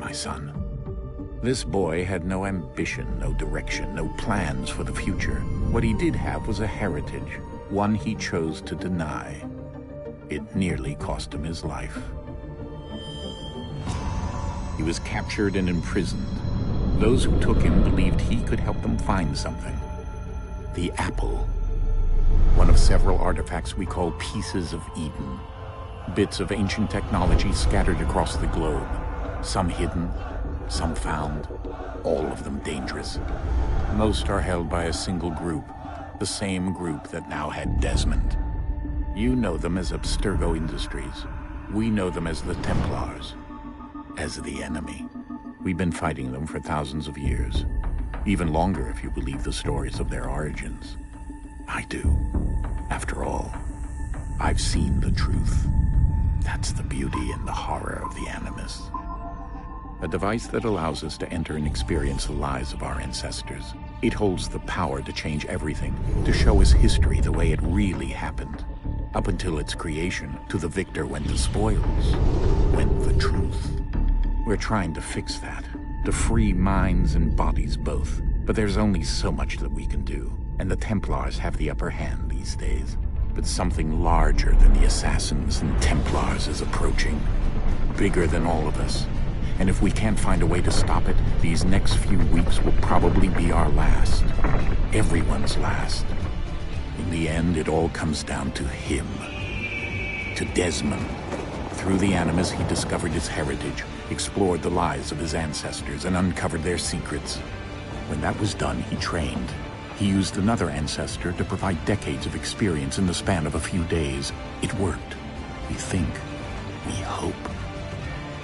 my son. This boy had no ambition, no direction, no plans for the future. What he did have was a heritage, one he chose to deny. It nearly cost him his life. He was captured and imprisoned. Those who took him believed he could help them find something. The apple. One of several artifacts we call pieces of Eden. Bits of ancient technology scattered across the globe. Some hidden, some found, all of them dangerous. Most are held by a single group, the same group that now had Desmond. You know them as Abstergo Industries. We know them as the Templars, as the enemy. We've been fighting them for thousands of years, even longer if you believe the stories of their origins. I do. After all, I've seen the truth. That's the beauty and the horror of the Animus. A device that allows us to enter and experience the lives of our ancestors. It holds the power to change everything, to show us history the way it really happened. Up until its creation, to the victor went the spoils, went the truth. We're trying to fix that, to free minds and bodies both. But there's only so much that we can do, and the Templars have the upper hand these days. But something larger than the Assassins and Templars is approaching, bigger than all of us. And if we can't find a way to stop it, these next few weeks will probably be our last. Everyone's last. In the end, it all comes down to him. To Desmond. Through the Animus, he discovered his heritage, explored the lives of his ancestors, and uncovered their secrets. When that was done, he trained. He used another ancestor to provide decades of experience in the span of a few days. It worked. We think. We hope.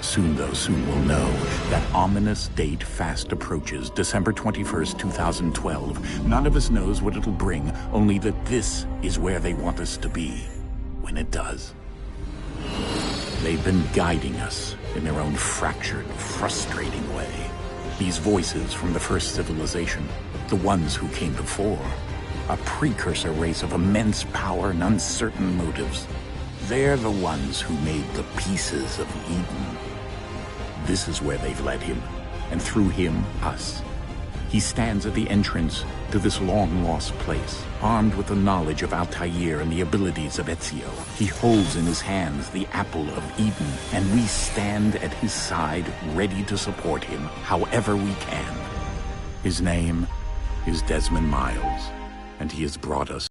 Soon, though, soon we'll know. That ominous date fast approaches, December 21st, 2012. None of us knows what it'll bring, only that this is where they want us to be, when it does. They've been guiding us in their own fractured, frustrating way. These voices from the first civilization, the ones who came before, a precursor race of immense power and uncertain motives. They're the ones who made the pieces of Eden. This is where they've led him, and through him, us. He stands at the entrance to this long-lost place, armed with the knowledge of Altair and the abilities of Ezio. He holds in his hands the apple of Eden, and we stand at his side, ready to support him however we can. His name is Desmond Miles, and he has brought us.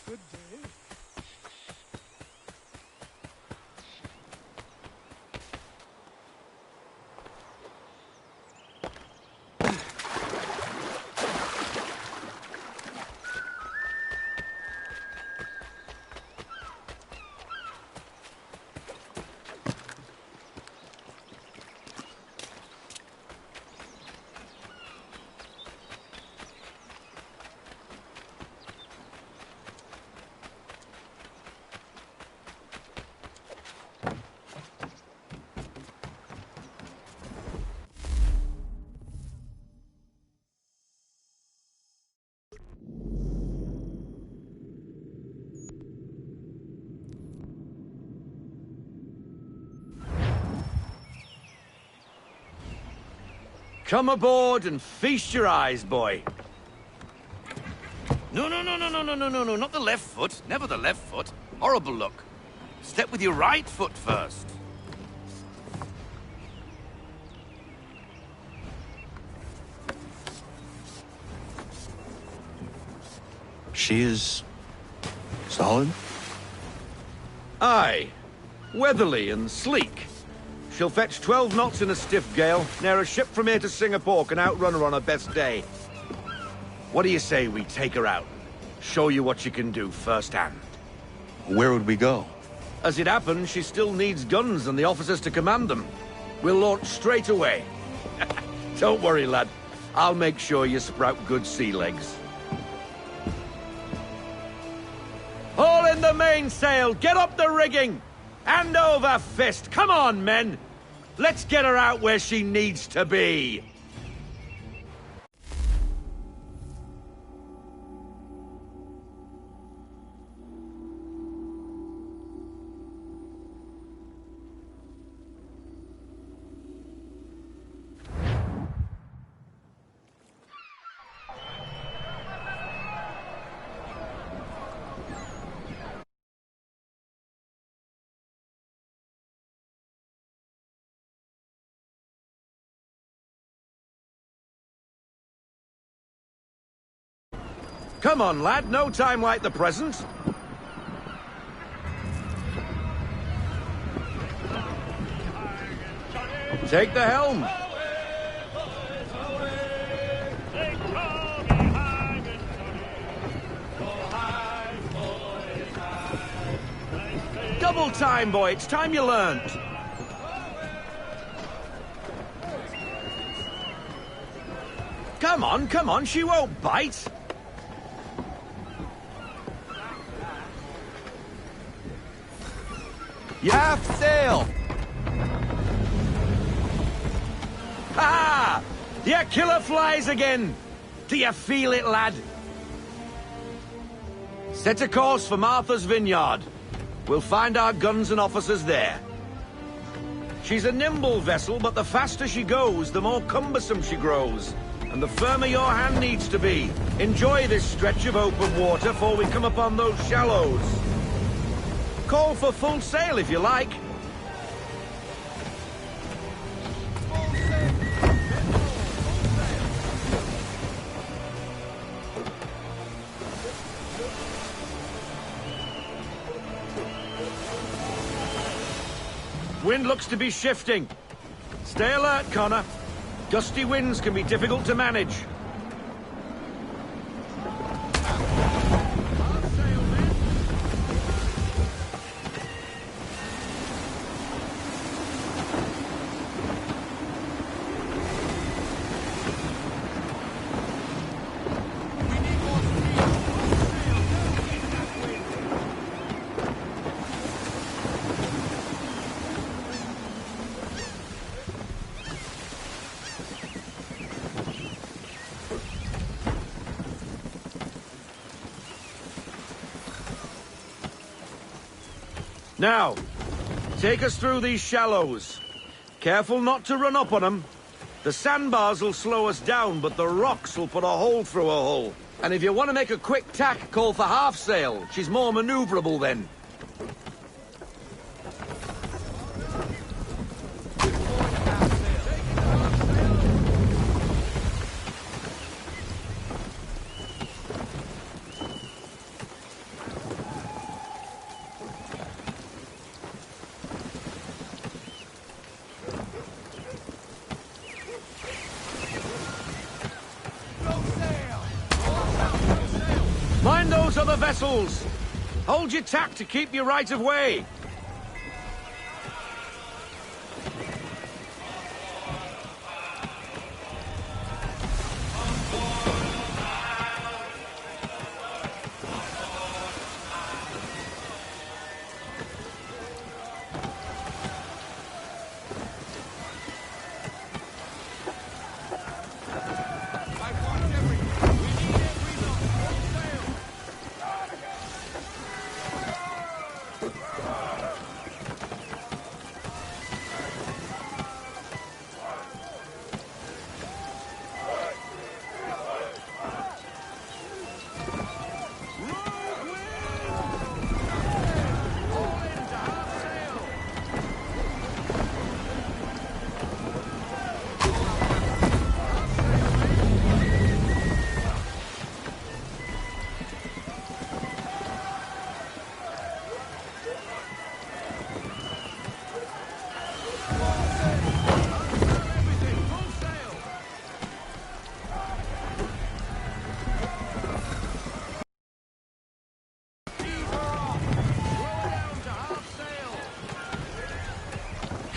Good day. Come aboard and feast your eyes, boy. No, not the left foot. Never the left foot. Horrible look. Step with your right foot first. She is solid? Aye. Weatherly and sleek. She'll fetch 12 knots in a stiff gale, ne'er a ship from here to Singapore can outrun her on her best day. What do you say we take her out? Show you what she can do firsthand. Where would we go? As it happens, she still needs guns and the officers to command them. We'll launch straight away. Don't worry, lad. I'll make sure you sprout good sea legs. Haul in the mainsail! Get up the rigging! Hand over fist! Come on, men! Let's get her out where she needs to be! Come on, lad, no time like the present. Take the helm. Double time, boy, it's time you learned. Come on, she won't bite. Half sail! Ha! Your killer flies again! Do you feel it, lad? Set a course for Martha's Vineyard. We'll find our guns and officers there. She's a nimble vessel, but the faster she goes, the more cumbersome she grows. And the firmer your hand needs to be. Enjoy this stretch of open water before we come upon those shallows. Call for full sail if you like. Wind looks to be shifting. Stay alert, Connor. Gusty winds can be difficult to manage. Now, take us through these shallows. Careful not to run up on them. The sandbars will slow us down, but the rocks will put a hole through a hull. And if you want to make a quick tack, call for half sail. She's more maneuverable then. Mind those other vessels! Hold your tack to keep your right of way!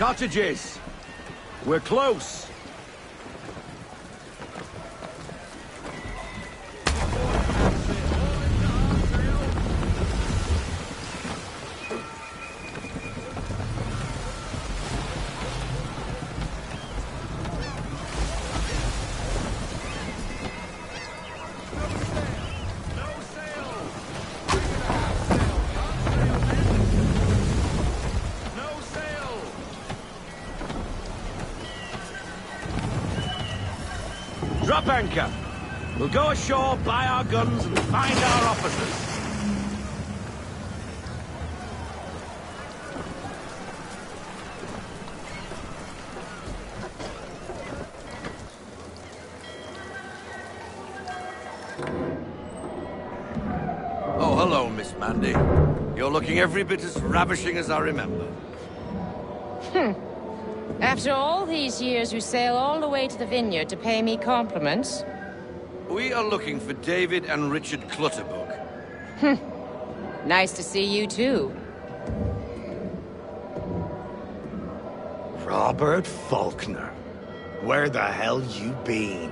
Cottages. We're close. Drop anchor. We'll go ashore, buy our guns, and find our officers. Oh, hello, Miss Mandy. You're looking every bit as ravishing as I remember. After all these years, you sail all the way to the vineyard to pay me compliments? We are looking for David and Richard Clutterbuck. Nice to see you, too. Robert Faulkner. Where the hell you been?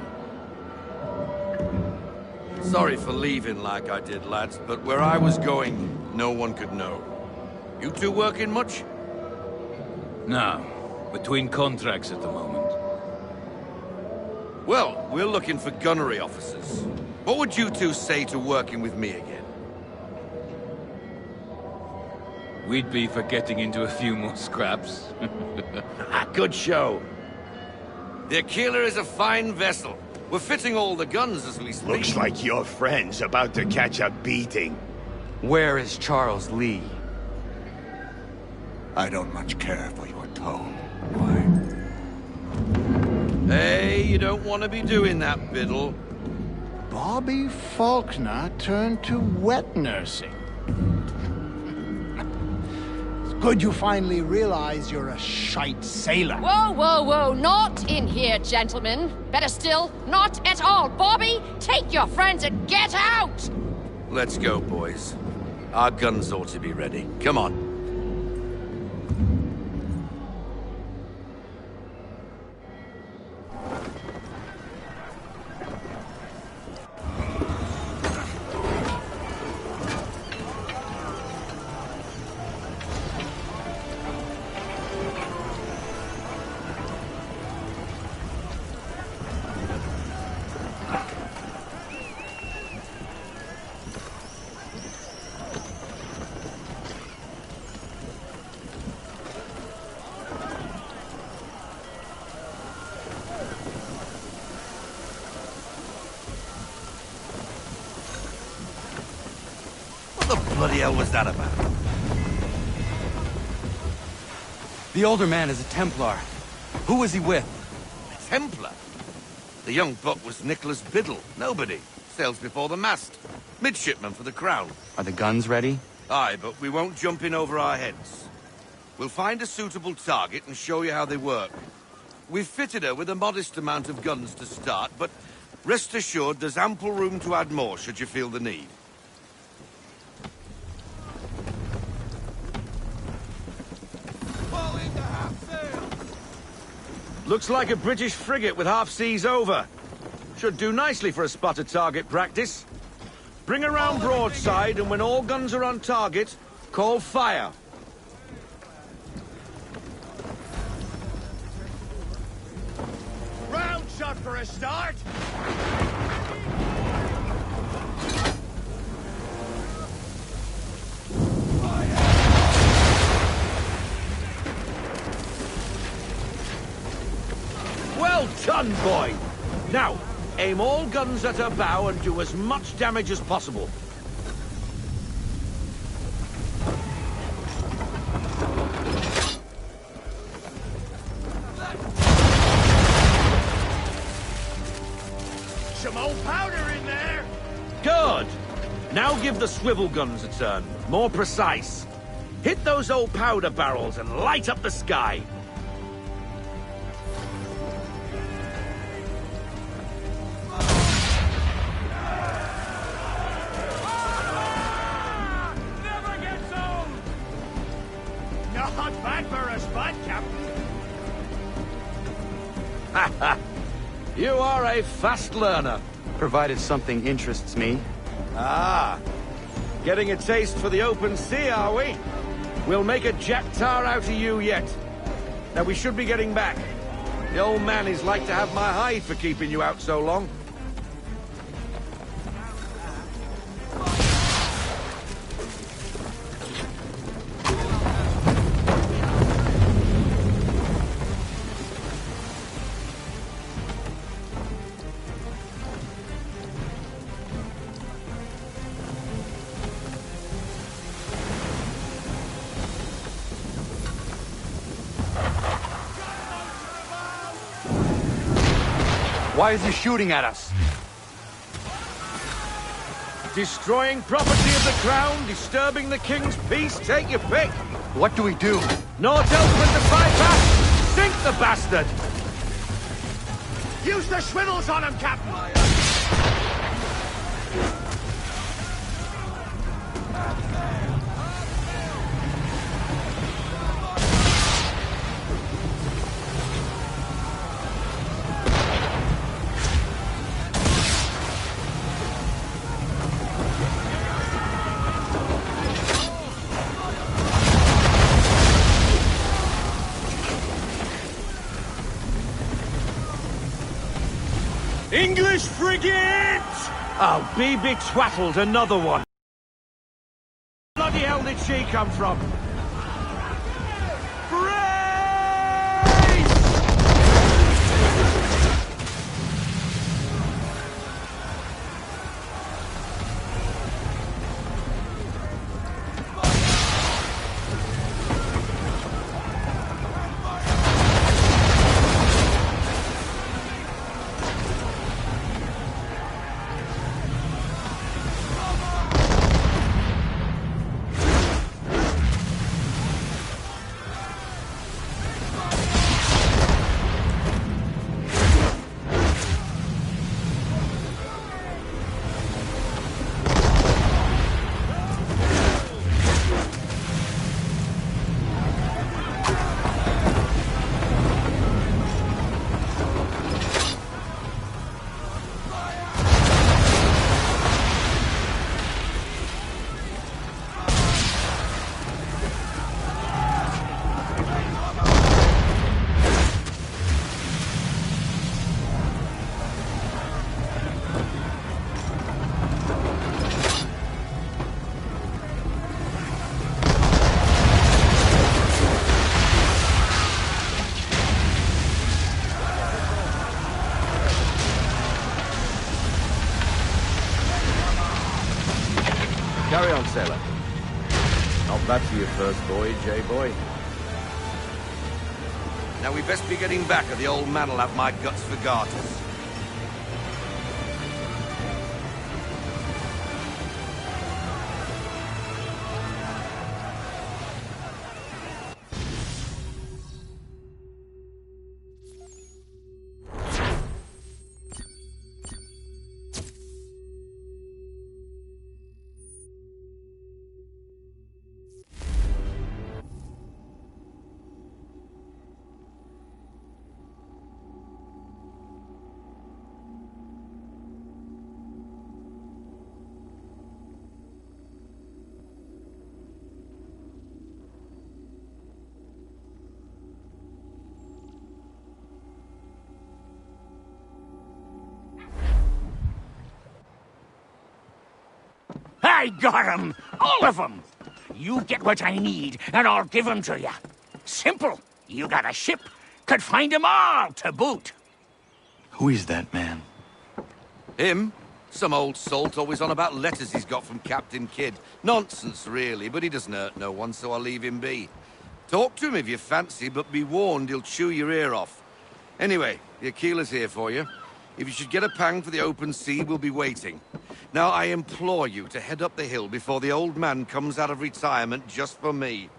Sorry for leaving like I did, lads, but where I was going, no one could know. You two working much? No. Between contracts at the moment. Well, we're looking for gunnery officers. What would you two say to working with me again? We'd be for getting into a few more scraps. Good show. The Aquila is a fine vessel. We're fitting all the guns as we speak. Looks like your friend's about to catch a beating. Where is Charles Lee? I don't much care for your tone. Why? Hey, you don't want to be doing that, Biddle. Bobby Faulkner turned to wet nursing. It's good you finally realize you're a shite sailor. Whoa, whoa, whoa, not in here, gentlemen. Better still, not at all. Bobby, take your friends and get out! Let's go, boys. Our guns ought to be ready. Come on. What the bloody hell was that about? The older man is a Templar. Who was he with? A Templar? The young buck was Nicholas Biddle. Nobody. Sails before the mast. Midshipman for the Crown. Are the guns ready? Aye, but we won't jump in over our heads. We'll find a suitable target and show you how they work. We've fitted her with a modest amount of guns to start, but rest assured there's ample room to add more should you feel the need. Looks like a British frigate with half seas over. Should do nicely for a spotted target practice. Bring around broadside, and when all guns are on target, call fire. Round shot for a start! Well done, boy! Now, aim all guns at her bow and do as much damage as possible. Some old powder in there! Good! Now give the swivel guns a turn. More precise. Hit those old powder barrels and light up the sky. Not bad for a spot, Captain. You are a fast learner. Provided something interests me. Ah, getting a taste for the open sea, are we? We'll make a jack tar out of you yet. Now we should be getting back. The old man is like to have my hide for keeping you out so long. Why is he shooting at us? Destroying property of the crown, disturbing the king's peace, take your pick. What do we do? Naught else but to bypass. Sink the bastard! Use the swivels on him, Captain! English frigate! Oh, be betwaddled, another one. Bloody hell did she come from? Brace! Carry on, sailor. Not bad for your first voyage, eh, boy? Now we best be getting back, or the old man'll have my guts for garters. I got 'em! All of 'em! You get what I need, and I'll give 'em to you. Simple. You got a ship, could find 'em all to boot. Who is that man? Him? Some old salt always on about letters he's got from Captain Kidd. Nonsense, really, but he doesn't hurt no one, so I'll leave him be. Talk to him if you fancy, but be warned he'll chew your ear off. Anyway, the Aquila's here for you. If you should get a pang for the open sea, we'll be waiting. Now, I implore you to head up the hill before the old man comes out of retirement just for me.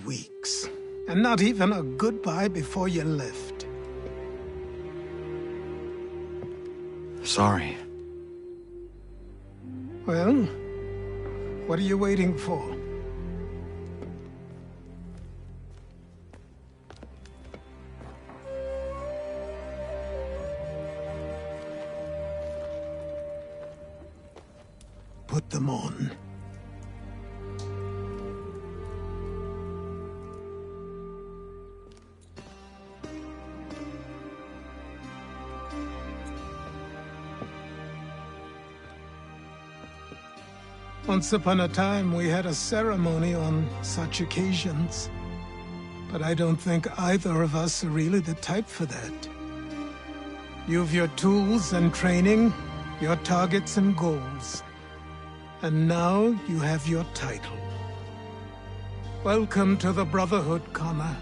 Weeks. And not even a goodbye before you left. Sorry. Well, What are you waiting for? Put them on. Once upon a time, we had a ceremony on such occasions. But I don't think either of us are really the type for that. You've your tools and training, your targets and goals. And now you have your title. Welcome to the Brotherhood, Connor.